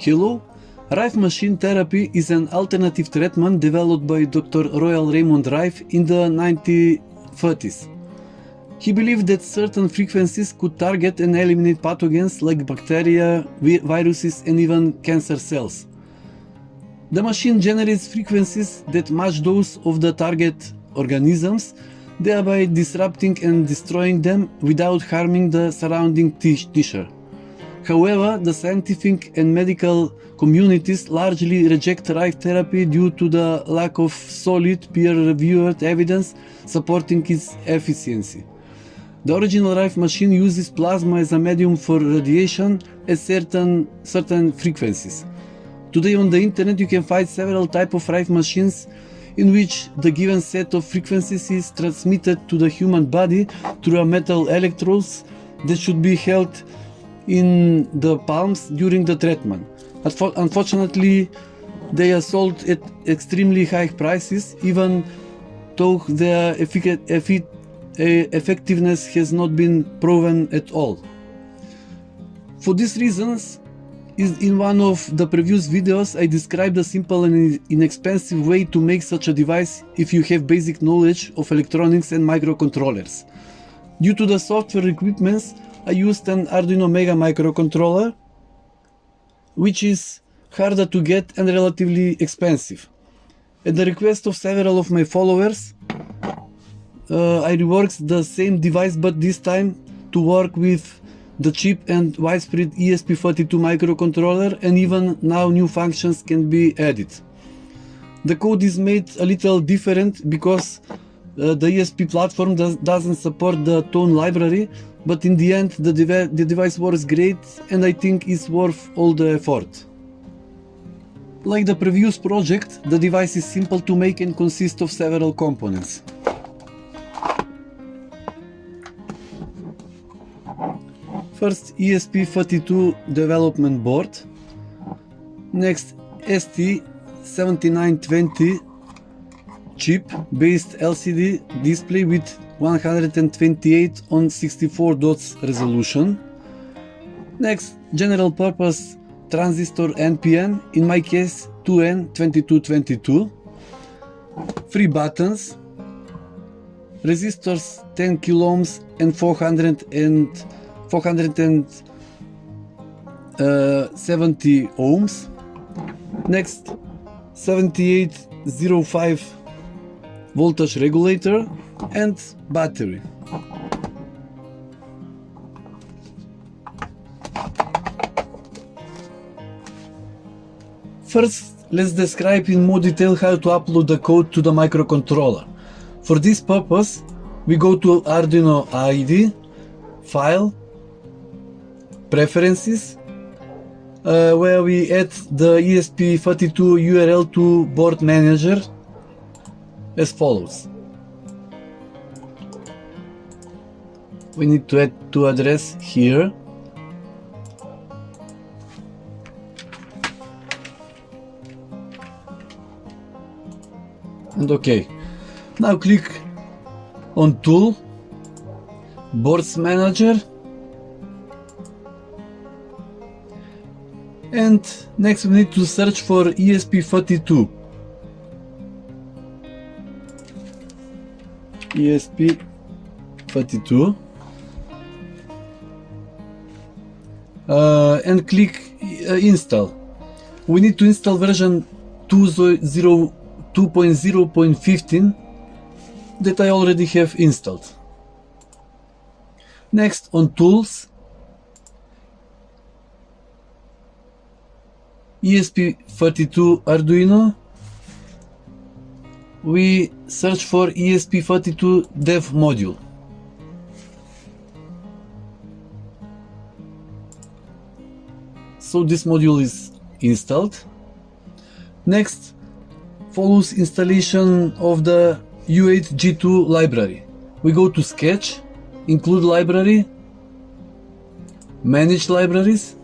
Hello, Rife machine therapy is an alternative treatment developed by Dr. Royal Raymond Rife in the 1930s. He believed that certain frequencies could target and eliminate pathogens like bacteria, viruses and even cancer cells. The machine generates frequencies that match those of the target organisms, thereby disrupting and destroying them without harming the surrounding tissue. However, the scientific and medical communities largely reject Rife therapy due to the lack of solid, peer-reviewed evidence supporting its efficiency. The original Rife machine uses plasma as a medium for radiation at certain frequencies. Today on the internet you can find several types of Rife machines in which the given set of frequencies is transmitted to the human body through a metal electrodes that should be held in the palms during the treatment. Unfortunately, they are sold at extremely high prices, even though their effectiveness has not been proven at all. For these reasons, in one of the previous videos I described a simple and inexpensive way to make such a device if you have basic knowledge of electronics and microcontrollers. Due to the software requirements, I used an Arduino Mega microcontroller, which is harder to get and relatively expensive. At the request of several of my followers, I reworked the same device, but this time to work with the cheap and widespread ESP32 microcontroller, and even now new functions can be added. The code is made a little different because the ESP platform doesn't support the tone library, but in the end the device works great and I think it's worth all the effort. Like the previous project, the device is simple to make and consists of several components. First, ESP32 development board. Next, ST7920 chip-based LCD display with 128 on 64 dots resolution. Next, general purpose transistor NPN, in my case 2N2222. 3 buttons, resistors 10 kilo ohms and 470 ohms. Next, 7805 voltage regulator and battery. First, let's describe in more detail how to upload the code to the microcontroller. For this purpose, we go to Arduino Ide, File, Preferences, where we add the ESP32 URL to Board Manager as follows. We need to add to address here. And OK. Now click on Tool, Boards Manager, and next we need to search for ESP32. ESP32 and click Install. We need to install version 2.0.15 that I already have installed. Next, on Tools, ESP32 Arduino, we search for ESP32 dev module. So this module is installed. Next follows installation of the U8G2 library. We go to Sketch, Include Library, Manage Libraries,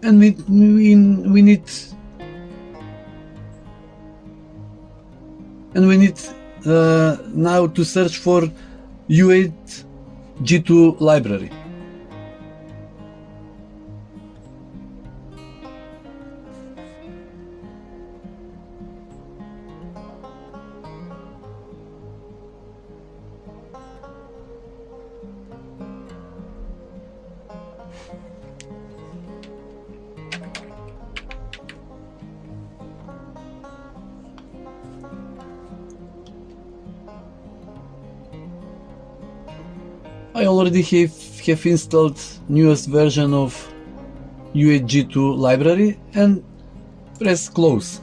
and we need now to search for U8G2 library. I already have installed newest version of U8G2 library and press close.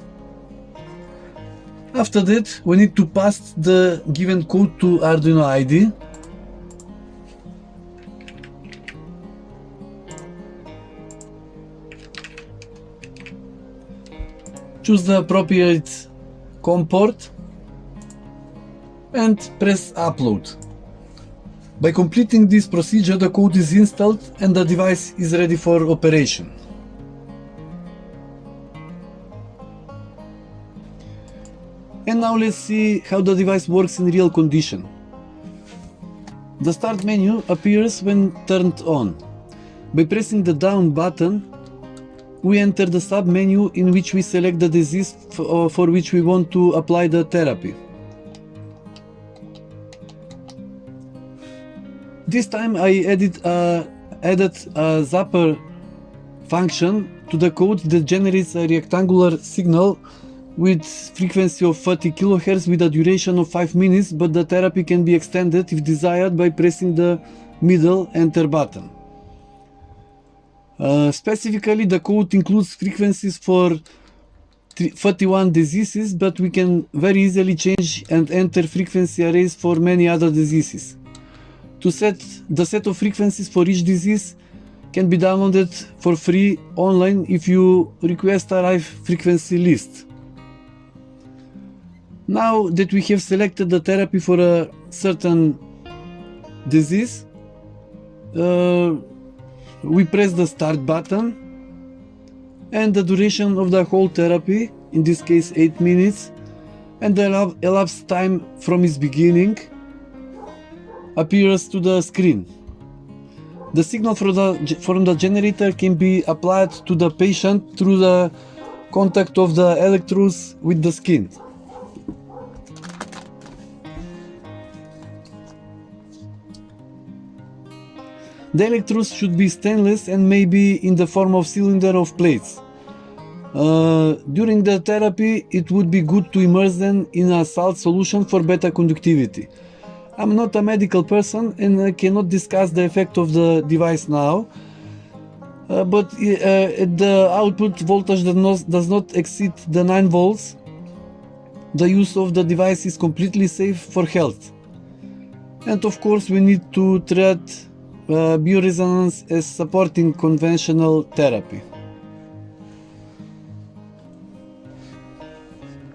After that, we need to pass the given code to Arduino Ide. Choose the appropriate COM port and press upload. By completing this procedure, the code is installed and the device is ready for operation. And now let's see how the device works in real condition. The start menu appears when turned on. By pressing the down button, we enter the sub-menu in which we select the disease for which we want to apply the therapy. This time I added a ZAPPER function to the code that generates a rectangular signal with frequency of 30 kHz with a duration of 5 minutes, but the therapy can be extended if desired by pressing the middle enter button. Specifically, the code includes frequencies for 31 diseases, but we can very easily change and enter frequency arrays for many other diseases. To set the set of frequencies for each disease can be downloaded for free online if you request a Rife frequency list. Now that we have selected the therapy for a certain disease, we press the start button and the duration of the whole therapy, in this case 8 minutes, and the elapsed time from its beginning appears to the screen. The signal from the generator can be applied to the patient through the contact of the electrodes with the skin. The electrodes should be stainless and may be in the form of cylinder of plates. During the therapy, it would be good to immerse them in a salt solution for better conductivity. I'm not a medical person and I cannot discuss the effect of the device now, but the output voltage does not exceed the 9 volts. The use of the device is completely safe for health. And of course we need to treat bioresonance as supporting conventional therapy.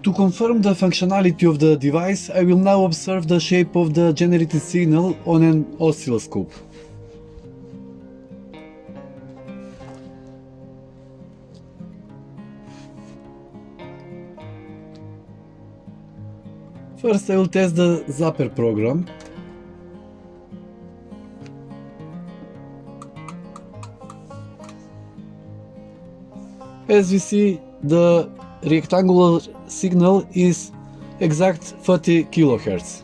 To confirm the functionality of the device, I will now observe the shape of the generated signal on an oscilloscope. First, I will test the ZAPPER program. As we see, the rectangular signal is exact 30 kHz.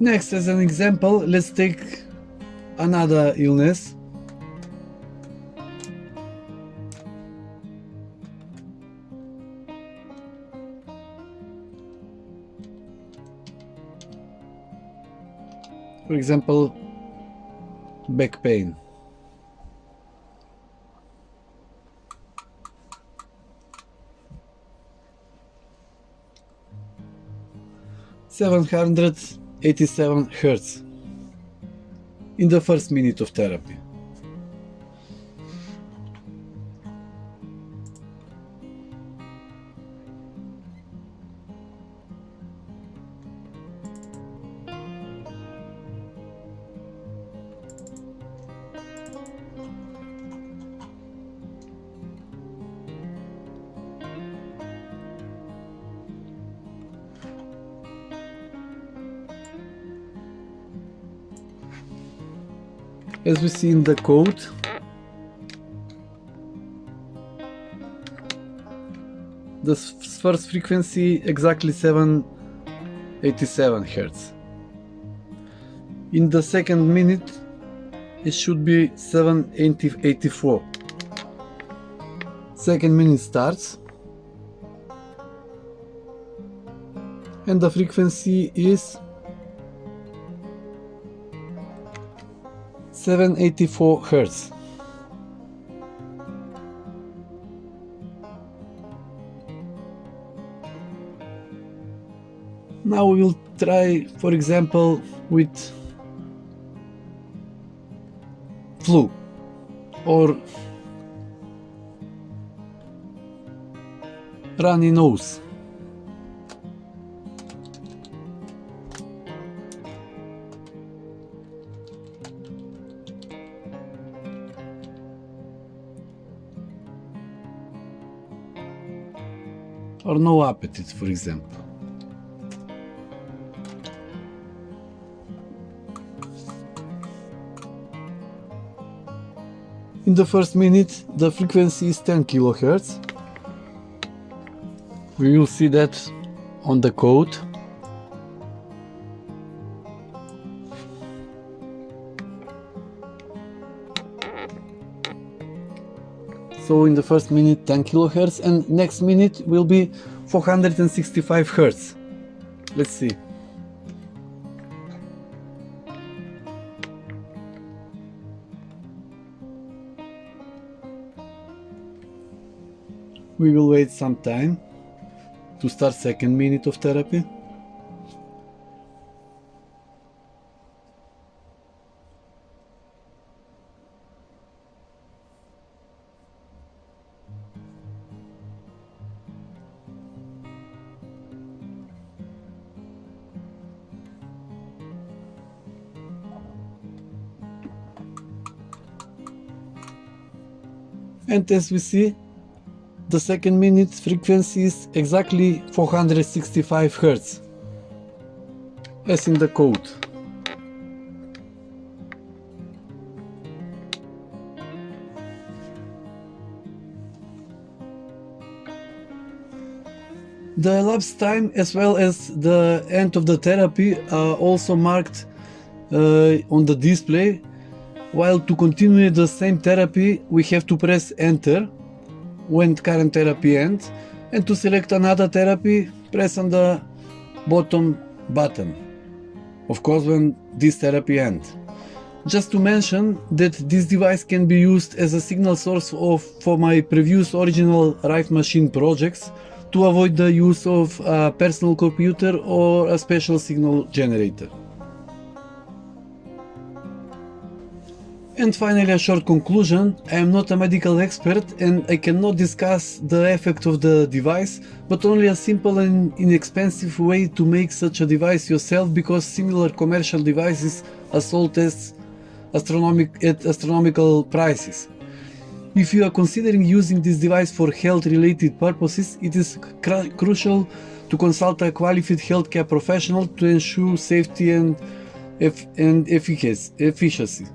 Next, as an example, let's take another illness. For example, back pain. (787 Hz) in the first minute of therapy. As we see in the code, the first frequency exactly 787 Hz. In the second minute it should be 784. Second minute starts and the frequency is 784 Hz. Now we will try, for example, with flu or runny nose. Or no appetite, for example. In the first minute, the frequency is 10 kHz. We will see that on the code. So in the first minute 10 kHz and next minute will be 465 Hz. Let's see. We will wait some time to start second minute of therapy. And as we see, the second minute frequency is exactly 465 Hz, as in the code. The elapsed time as well as the end of the therapy are also marked on the display. While to continue the same therapy we have to press enter when current therapy ends, and to select another therapy press on the bottom button, of course when this therapy ends. Just to mention that this device can be used as a signal source for my previous original Rife Machine projects to avoid the use of a personal computer or a special signal generator. And finally, a short conclusion. I am not a medical expert and I cannot discuss the effect of the device, but only a simple and inexpensive way to make such a device yourself, because similar commercial devices are sold at astronomical prices. If you are considering using this device for health-related purposes, it is crucial to consult a qualified healthcare professional to ensure safety and efficacy.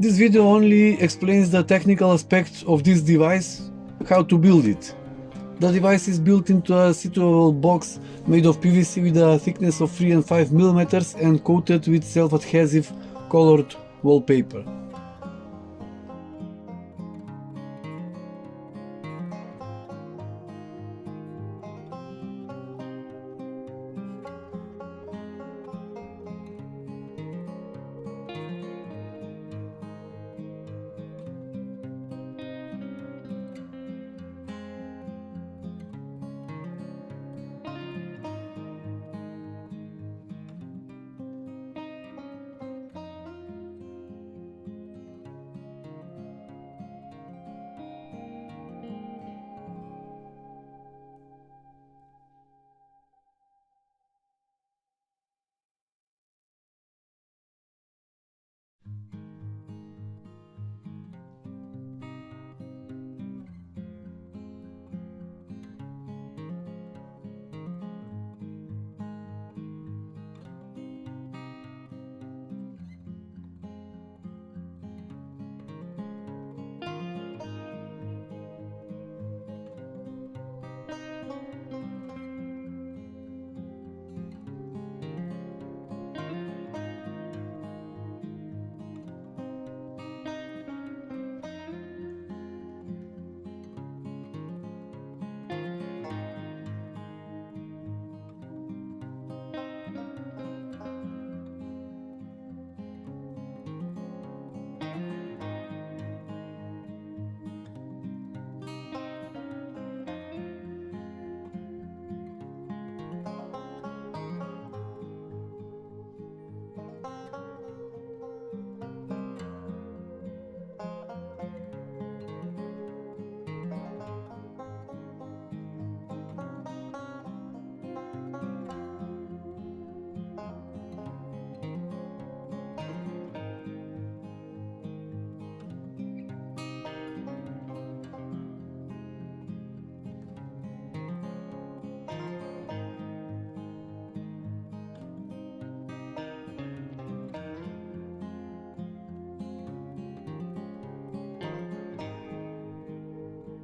This video only explains the technical aspects of this device, how to build it. The device is built into a suitable box made of PVC with a thickness of 3 and 5 mm and coated with self-adhesive colored wallpaper.